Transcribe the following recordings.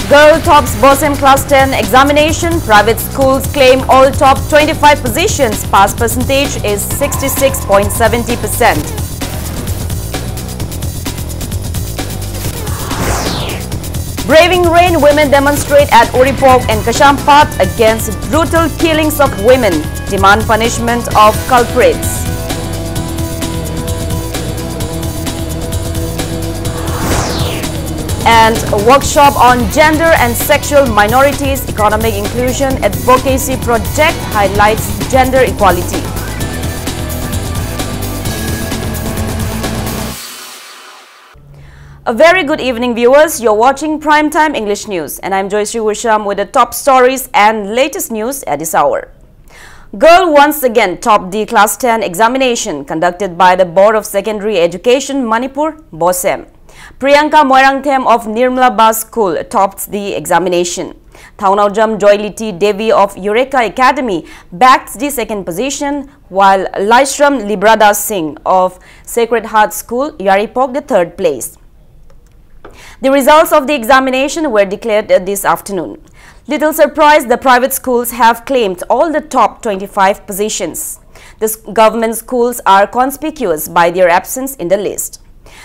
Girl tops BOSEM Class 10 examination. Private schools claim all top 25 positions. Pass percentage is 66.70%. Braving rain, women demonstrate at Uripok and Kashampat against brutal killings of women. Demand punishment of culprits. And a workshop on gender and sexual minorities economic inclusion advocacy project highlights gender equality. A very good evening, viewers. You're watching Primetime English News, and I'm Joyce Wisham with the top stories and latest news at this hour. Girl once again topped the Class 10 examination conducted by the Board of Secondary Education Manipur, BOSEM. Priyanka Moirangthem of Nirmala Bas School topped the examination. Thaunawjam Joyliti Devi of Eureka Academy backed the second position, while Laishram Librada Singh of Sacred Heart School, Yaripok, the third place. The results of the examination were declared this afternoon. Little surprise, the private schools have claimed all the top 25 positions. The government schools are conspicuous by their absence in the list.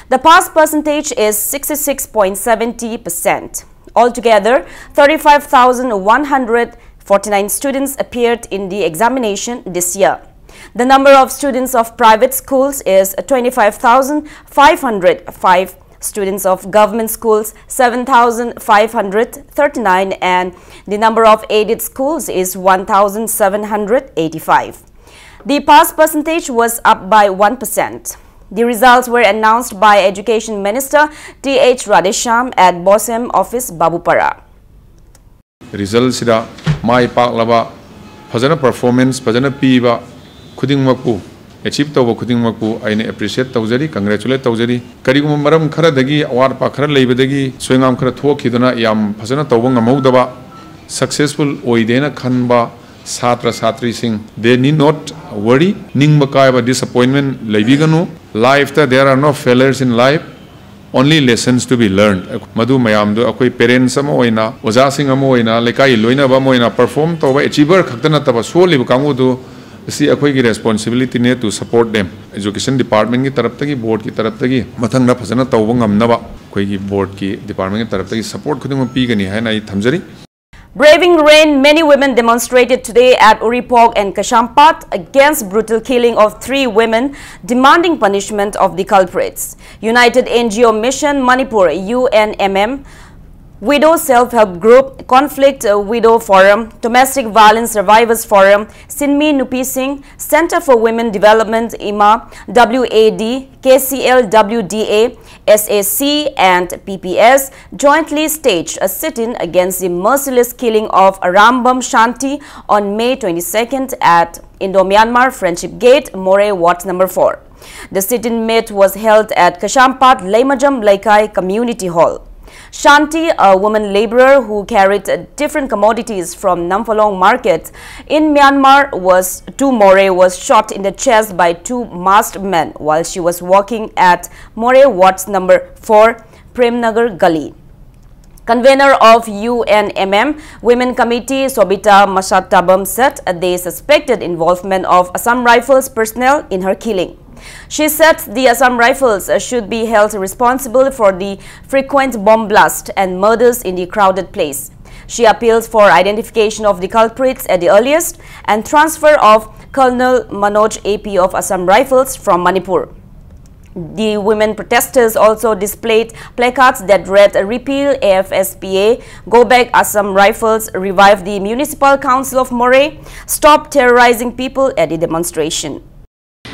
The pass percentage is 66.70%. Altogether, 35,149 students appeared in the examination this year. The number of students of private schools is 25,505, students of government schools 7,539, and the number of aided schools is 1,785. The pass percentage was up by 1%. The results were announced by Education Minister T.H. Radhesham at BOSEM office, Babupara. Results sida mai paklaba phajana performance phajana piba khudingmakpu achieve tawba khudingmakpu aine appreciate tawjari congratulate tawjari karigum maram khara dagi awar pa khara leibadagi soingam khara thokhiduna yam phajana tawba ngamaudaba successful oidena khanba Satra Satri Singh, they need not worry. Ning Makaiba disappointment Laibiganu. Life there are no failures in life, only lessons to be learned. Madu Mayamdu, Akoi parents Amoina, Wazasing Amoina, Lekai Loina Bamoina perform to achiever Kaktanataba Soli Bukamudu, see a quick responsibility to support them. Education Department Taraptagi, Board Ki Taraptagi, Matanga Pasana Tawangam Nava, Quigi Board Ki Department Taraptagi support Kudum Pigani Hana Tamjari. Braving rain, many women demonstrated today at Uripok and Kashampat against brutal killing of 3 women, demanding punishment of the culprits. United NGO Mission Manipur, UNMM, Widow Self-Help Group, Conflict Widow Forum, Domestic Violence Survivors Forum, Sinmi Nupi Singh, Center for Women Development, IMA, WAD, KCL, WDA, SAC and PPS jointly staged a sit-in against the merciless killing of Arambam Shanti on May 22nd at Indo-Myanmar Friendship Gate, More Ward No. 4. The sit-in meet was held at Kashampat Laimajam Laikai Community Hall. Shanti, a woman laborer who carried different commodities from Namphallong market in Myanmar, was shot in the chest by 2 masked men while she was walking at More Ward No. 4, Premnagar Gully. Convener of UNMM Women Committee Sobita Mashatabam said they suspected involvement of Assam Rifles personnel in her killing. She said the Assam Rifles should be held responsible for the frequent bomb blast and murders in the crowded place. She appeals for identification of the culprits at the earliest and transfer of Colonel Manoj AP of Assam Rifles from Manipur. The women protesters also displayed placards that read "Repeal AFSPA, Go Back Assam Rifles, Revive the Municipal Council of More, Stop Terrorizing People" at the demonstration.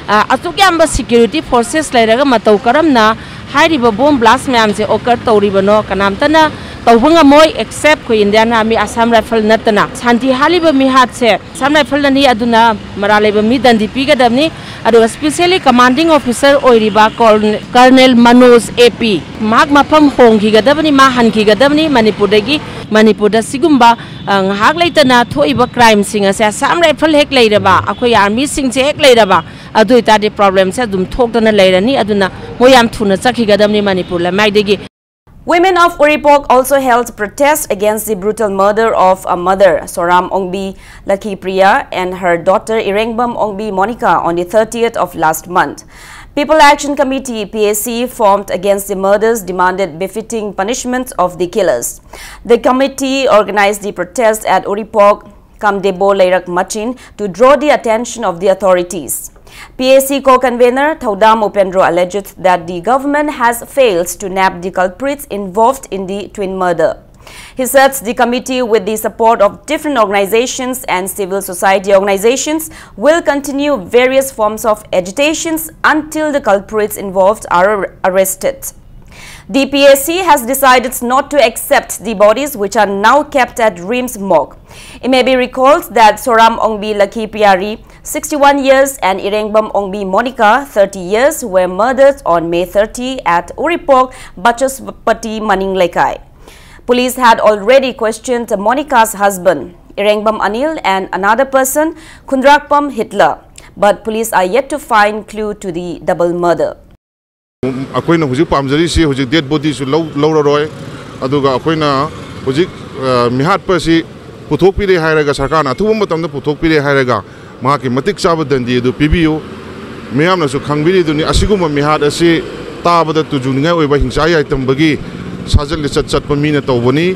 Atukamba security forces lairaga matau karamna hairiba bomb blast myamse occur tawribano kanamtana tawbanga moy except ko Indian Army Assam Rifle natana santi haliba mi hatse Assam Rifle ni aduna maraleba mi dandi pigadamni adu especially commanding officer oiriba Colonel Manoj AP mag mapam honghi gadabni ma hanki gadabni Manipur da sigumba ngahak laitana thoiba crime singa se Assam Rifle hek leiraba akoi army sing se hek leiraba adu ita de problem se dum thokdana leirani aduna moyam thuna chakhigadamni Manipur la maidegi. Women of Uripok also held protest against the brutal murder of a mother, Soram Ongbi Lakhipriya, and her daughter Irengbam Ongbi Monica on the 30th of last month. People Action Committee (PAC) formed against the murders demanded befitting punishment of the killers. The committee organized the protest at Uripok, Kamdebo Leirak Machin to draw the attention of the authorities. PAC co-convener Thaudam Upendro alleged that the government has failed to nab the culprits involved in the twin murder. He said the committee, with the support of different organizations and civil society organizations, will continue various forms of agitations until the culprits involved are arrested. The PAC has decided not to accept the bodies which are now kept at Rims morgue. It may be recalled that Soram Ongbi Lakhipriya, 61 years, and Irengbam Ongbi Monica, 30 years, were murdered on May 30 at Uripok, Bachospati, Maninglekai. Police had already questioned Monica's husband, Irengbam Anil, and another person, Kundrakpam Hitler, but police are yet to find clue to the double murder. अखोइना हुजिक पामजरी से हुजिक dead body सु लौररोय अदुगा अखोइना हुजिक मिहात पसी पुथोकपिरे हायरगा सरकारना अथुब मतमदा पुथोकपिरे हायरगा माकी मतिक चाब दंदी अदु पिबियो मियामनासु खंगबिरि दुनि असिगुम मिहात असि ताबदा तुजुनिङा ओइबा हिंसा याइतमबगी साजल चटचटप मीना तौबनी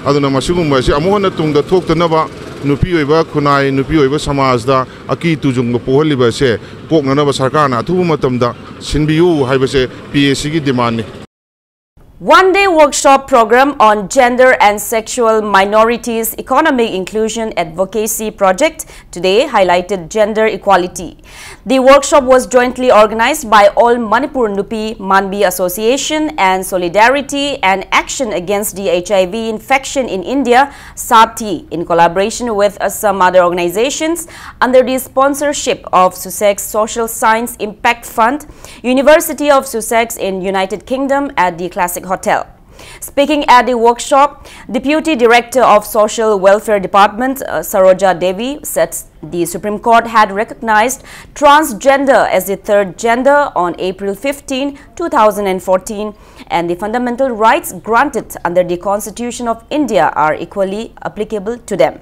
अदुना मसिगुम असि अमोहना तुंगदा थोक्तनबा नुपी ओइबा खुनाई नुपी ओइबा समाजदा अकी Tunjung पोहलिबा से कोकननबा सरकारना अथुब मतमदा सिनबियु हाइबसे PAC की डिमांड ने One-day workshop program on gender and sexual minorities economic inclusion advocacy project today highlighted gender equality. The workshop was jointly organized by All Manipur Nupi Manbi Association and Solidarity and Action Against the HIV Infection in India, SATI, in collaboration with some other organizations under the sponsorship of Sussex Social Science Impact Fund, University of Sussex in United Kingdom at the Classic Hotel. Speaking at the workshop, Deputy Director of Social Welfare Department Saroja Devi said the Supreme Court had recognized transgender as the third gender on April 15, 2014, and the fundamental rights granted under the Constitution of India are equally applicable to them.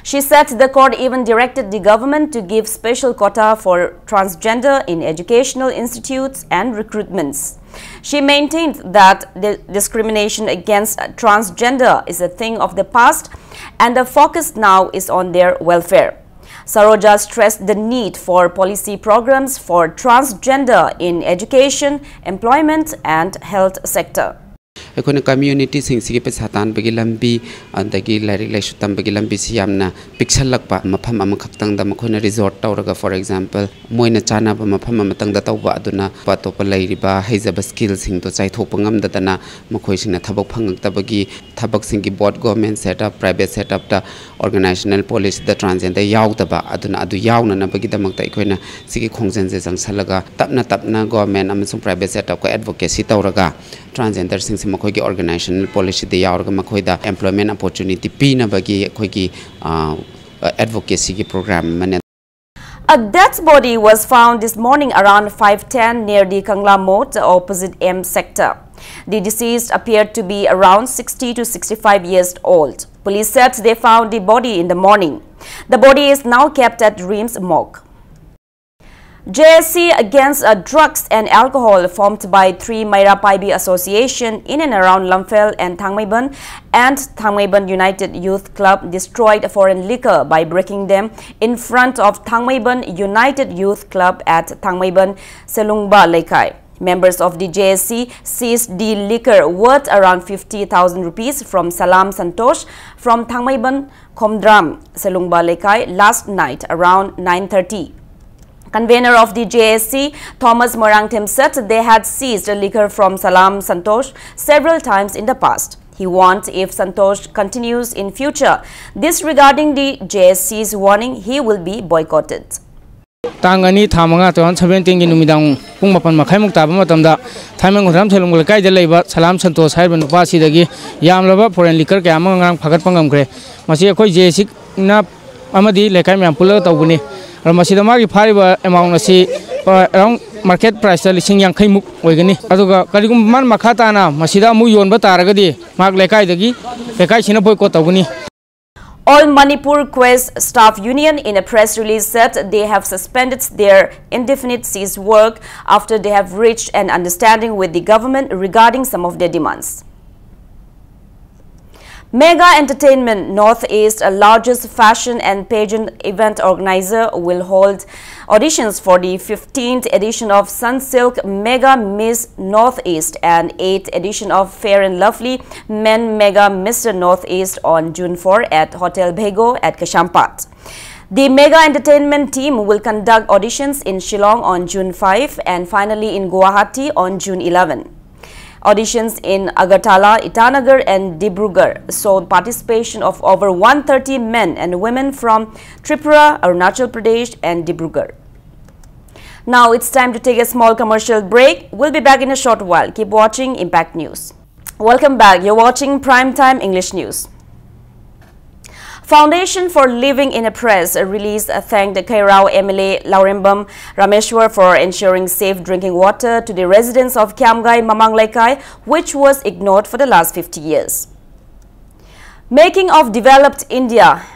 She said the court even directed the government to give special quota for transgender in educational institutes and recruitments. She maintained that the discrimination against transgender is a thing of the past and the focus now is on their welfare. Saroja stressed the need for policy programs for transgender in education, employment and health sector. अखोन community सिंह पे सातान बगी लंबी अंदगी lyric लाइसु तम बगी लंबी से यामना पिक्चर लगपा मफम अम खक्तंग द मखोन रिजॉर्ट तौरगा फॉर एग्जांपल मोइना चानाब मफम अम तंग द तौबा अदुना पातोप लाइरिबा हैजब स्किल सिंह तो चाइथोप ngam मखोइ सिंह थबक फंगतबगी थबक सिंह की board government setup private setup द ऑर्गेनाइजेशनल पॉलिसी द ट्रांसजेंडर याउदबा अदुना अदु याउना बगी दमक अखोइना सिगी खोंगजन जे जंगसलगा तपना गवर्नमेंट अमसुं प्राइवेट सेटअप को एडवोकेसी तौरगा ट्रांसजेंडर सिंह से मखोइ की ऑर्गेनाइजेशनल पॉलिसी दे याउरगा मखोइ द एम्प्लॉयमेंट अपॉर्चुनिटी पीनबगी अखोइ की एडवोकेसी की प्रोग्राम मने. A dead body was found this morning around 5:10 near the Kangla Moat opposite M sector. The deceased appeared to be around 60 to 65 years old. Police said they found the body in the morning. The body is now kept at Rims morgue. JSC against drugs and alcohol formed by 3 Maira Paibi Association in and around Lamphel and Thangmaiban United Youth Club destroyed foreign liquor by breaking them in front of Thangmaiban United Youth Club at Thangmaiban Selungba Lekai. Members of the JSC seized the liquor worth around 50,000 rupees from Salam Santosh from Thangmaiban Khomdram Selungba Lekai last night around 9:30. Convener of the JSC, Thomas Morangthim, said they had seized liquor from Salam Santosh several times in the past. He warned if Santosh continues in future disregarding the JSC's warning, he will be boycotted. Tangani Tamanga to 17 in Numidang, Pumapan Makamukta, Matamda, Tamang Ram Telungai, the labor, Salam Santos, Harbin Pasi, the Yam Lava, for and liquor, Kamang, Pakapangam Gray, Masiako JSC, Nap Amadi, Lekam Pula Tawuni. Masida Magi Pariba among the sea around market price lising yang kai muk oigani aduga karigum man makhata na masida mu yon ba taragadi mak lekai dagi lekai sina boycott tawgani. All Manipur Quest Staff Union in a press release said they have suspended their indefinite cease work after they have reached an understanding with the government regarding some of their demands. Mega Entertainment Northeast, a largest fashion and pageant event organizer, will hold auditions for the 15th edition of Sunsilk Mega Miss Northeast and 8th edition of Fair and Lovely Men Mega Mr. Northeast on June 4 at Hotel Bhego at Kashampat. The Mega Entertainment team will conduct auditions in Shillong on June 5 and finally in Guwahati on June 11. Auditions in Agartala, Itanagar and Dibrugarh saw participation of over 130 men and women from Tripura, Arunachal Pradesh and Dibrugarh. Now it's time to take a small commercial break. We'll be back in a short while. Keep watching Impact News. Welcome back. You're watching Primetime English News. Foundation for Living in a Press release thanked Kairao MLA Laurembam Rameshwar for ensuring safe drinking water to the residents of Kiamgai Mamanglaikai, which was ignored for the last 50 years. Making of Developed India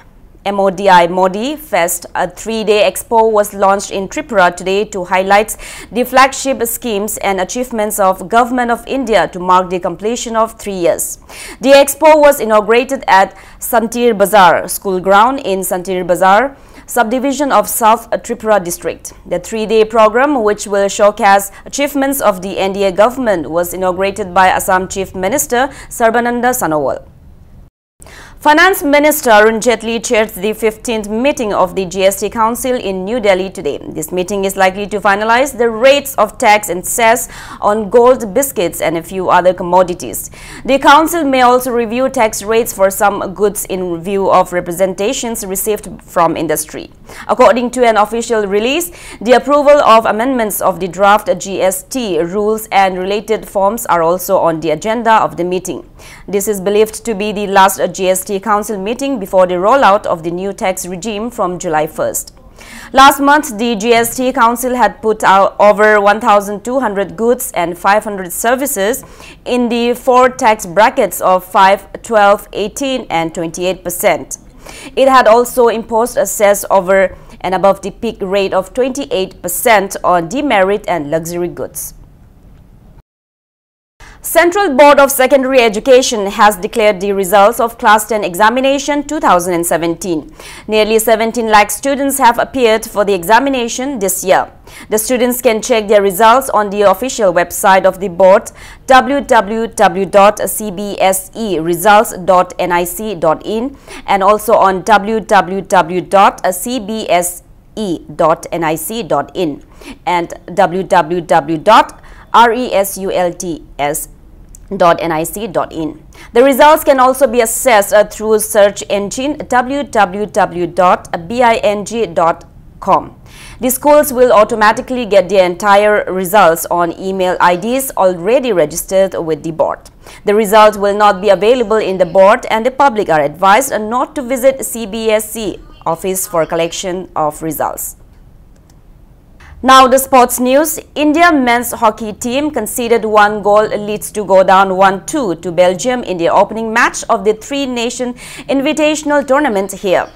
MODI Modi Fest, a 3-day expo, was launched in Tripura today to highlight the flagship schemes and achievements of Government of India to mark the completion of 3 years. The expo was inaugurated at Santir Bazar School Ground in Santir Bazar, subdivision of South Tripura district. The 3-day program, which will showcase achievements of the NDA government, was inaugurated by Assam Chief Minister Sarbananda Sonowal. Finance Minister Arun Jaitley chaired the 15th meeting of the GST Council in New Delhi today. This meeting is likely to finalize the rates of tax and cess on gold, biscuits and a few other commodities. The Council may also review tax rates for some goods in view of representations received from industry. According to an official release, the approval of amendments of the draft GST rules and related forms are also on the agenda of the meeting. This is believed to be the last GST Council meeting before the rollout of the new tax regime from July 1st. Last month, the GST Council had put out over 1,200 goods and 500 services in the 4 tax brackets of 5, 12, 18 and 28%. It had also imposed a cess over and above the peak rate of 28% on demerit and luxury goods. Central Board of Secondary Education has declared the results of Class 10 examination 2017. Nearly 17 lakh students have appeared for the examination this year. The students can check their results on the official website of the board, www.cbseresults.nic.in, and also on www.cbse.nic.in and www.results.nic.in. The results can also be accessed through search engine www.bing.com. The schools will automatically get their entire results on email IDs already registered with the board. The results will not be available in the board, and the public are advised not to visit CBSE office for collection of results. Now the sports news. India men's hockey team conceded 1 goal leads to go down 1-2 to Belgium in the opening match of the 3-nation invitational tournament here.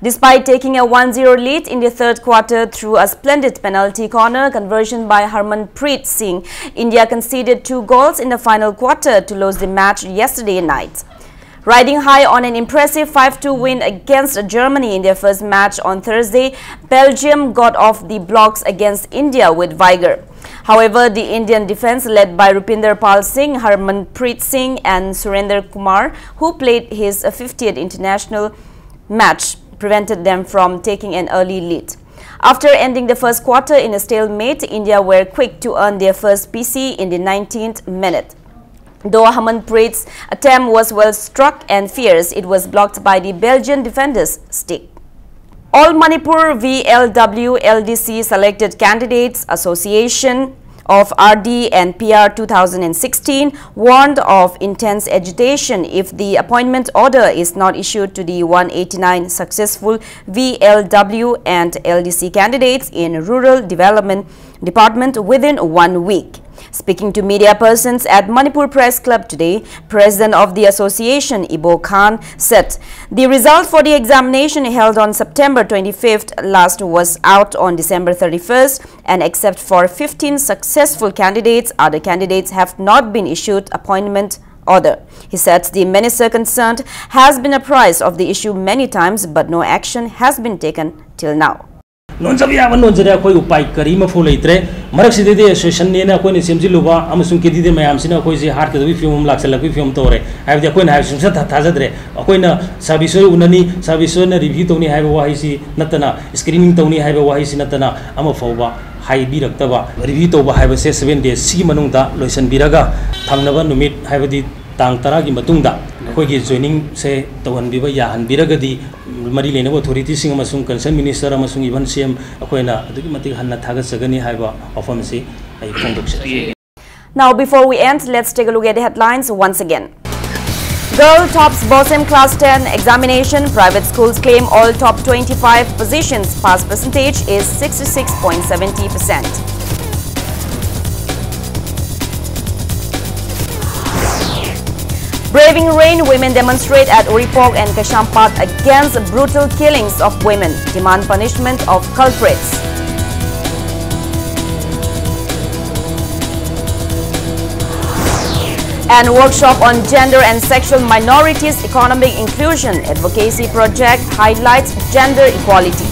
Despite taking a 1-0 lead in the third quarter through a splendid penalty corner conversion by Harmanpreet Singh, India conceded 2 goals in the final quarter to lose the match yesterday night. Riding high on an impressive 5-2 win against Germany in their first match on Thursday, Belgium got off the blocks against India with vigor. However, the Indian defense led by Rupinder Pal Singh, Harmanpreet Singh and Surender Kumar, who played his 50th international match, prevented them from taking an early lead. After ending the first quarter in a stalemate, India were quick to earn their first PC in the 19th minute. Though Harmanpreet's attempt was well struck and fierce, it was blocked by the Belgian defender's stick. All Manipur VLW LDC Selected Candidates Association of RD and PR 2016 warned of intense agitation if the appointment order is not issued to the 189 successful VLW and LDC candidates in Rural Development Department within 1 week. Speaking to media persons at Manipur Press Club today, President of the Association, Ibo Khan, said the result for the examination held on September 25th last was out on December 31st, and except for 15 successful candidates, other candidates have not been issued appointment order. He said the minister concerned has been apprised of the issue many times, but no action has been taken till now. नोंजब याब नोंजरे अखोय उपाय करी मफु लेत्रे मरक सिदे association ने अखोय ने सेमजि लुबा अमसुं केदिदे मयाम सिना अखोय जे heart के film लाक्सलक film तोरे हाइबदि अखोय ना हाइसुं सथा थाजद्रे अखोय ना service उननी service ने रिव्यू तौनी हाइबा वाहिसि नतना स्क्रीनिंग तौनी हाइबा वाहिसि नतना अम फौबा हाइबिरक्तबा रिव्यू तौबा हाइबसे 7 डेज सिगी मनुंगदा लोइसन बिरागा थांगनबा नुमित हाइबदि तांग 10 की मतुंगदा अखोय गे जॉइनिंग से तौहनबिबा याहनबिरगदि मरी लेनब अथॉरिटी सिंग अमसुं कंसर्न मिनिस्टर अमसुं इवन सीएम अखोयना अदुगी मतिक हन्ना थागसगनी हाइबा ऑफम से आई फोंदोक्से. Now before we end, let's take a look at the headlines once again. Girl tops BOSM Class 10 examination. Private schools claim all top 25 positions. Pass percentage is 66.70%. Braving rain, women demonstrate at Uripok and Kashampat against brutal killings of women. Demand punishment of culprits. And workshop on gender and sexual minorities economic inclusion advocacy project highlights gender equality.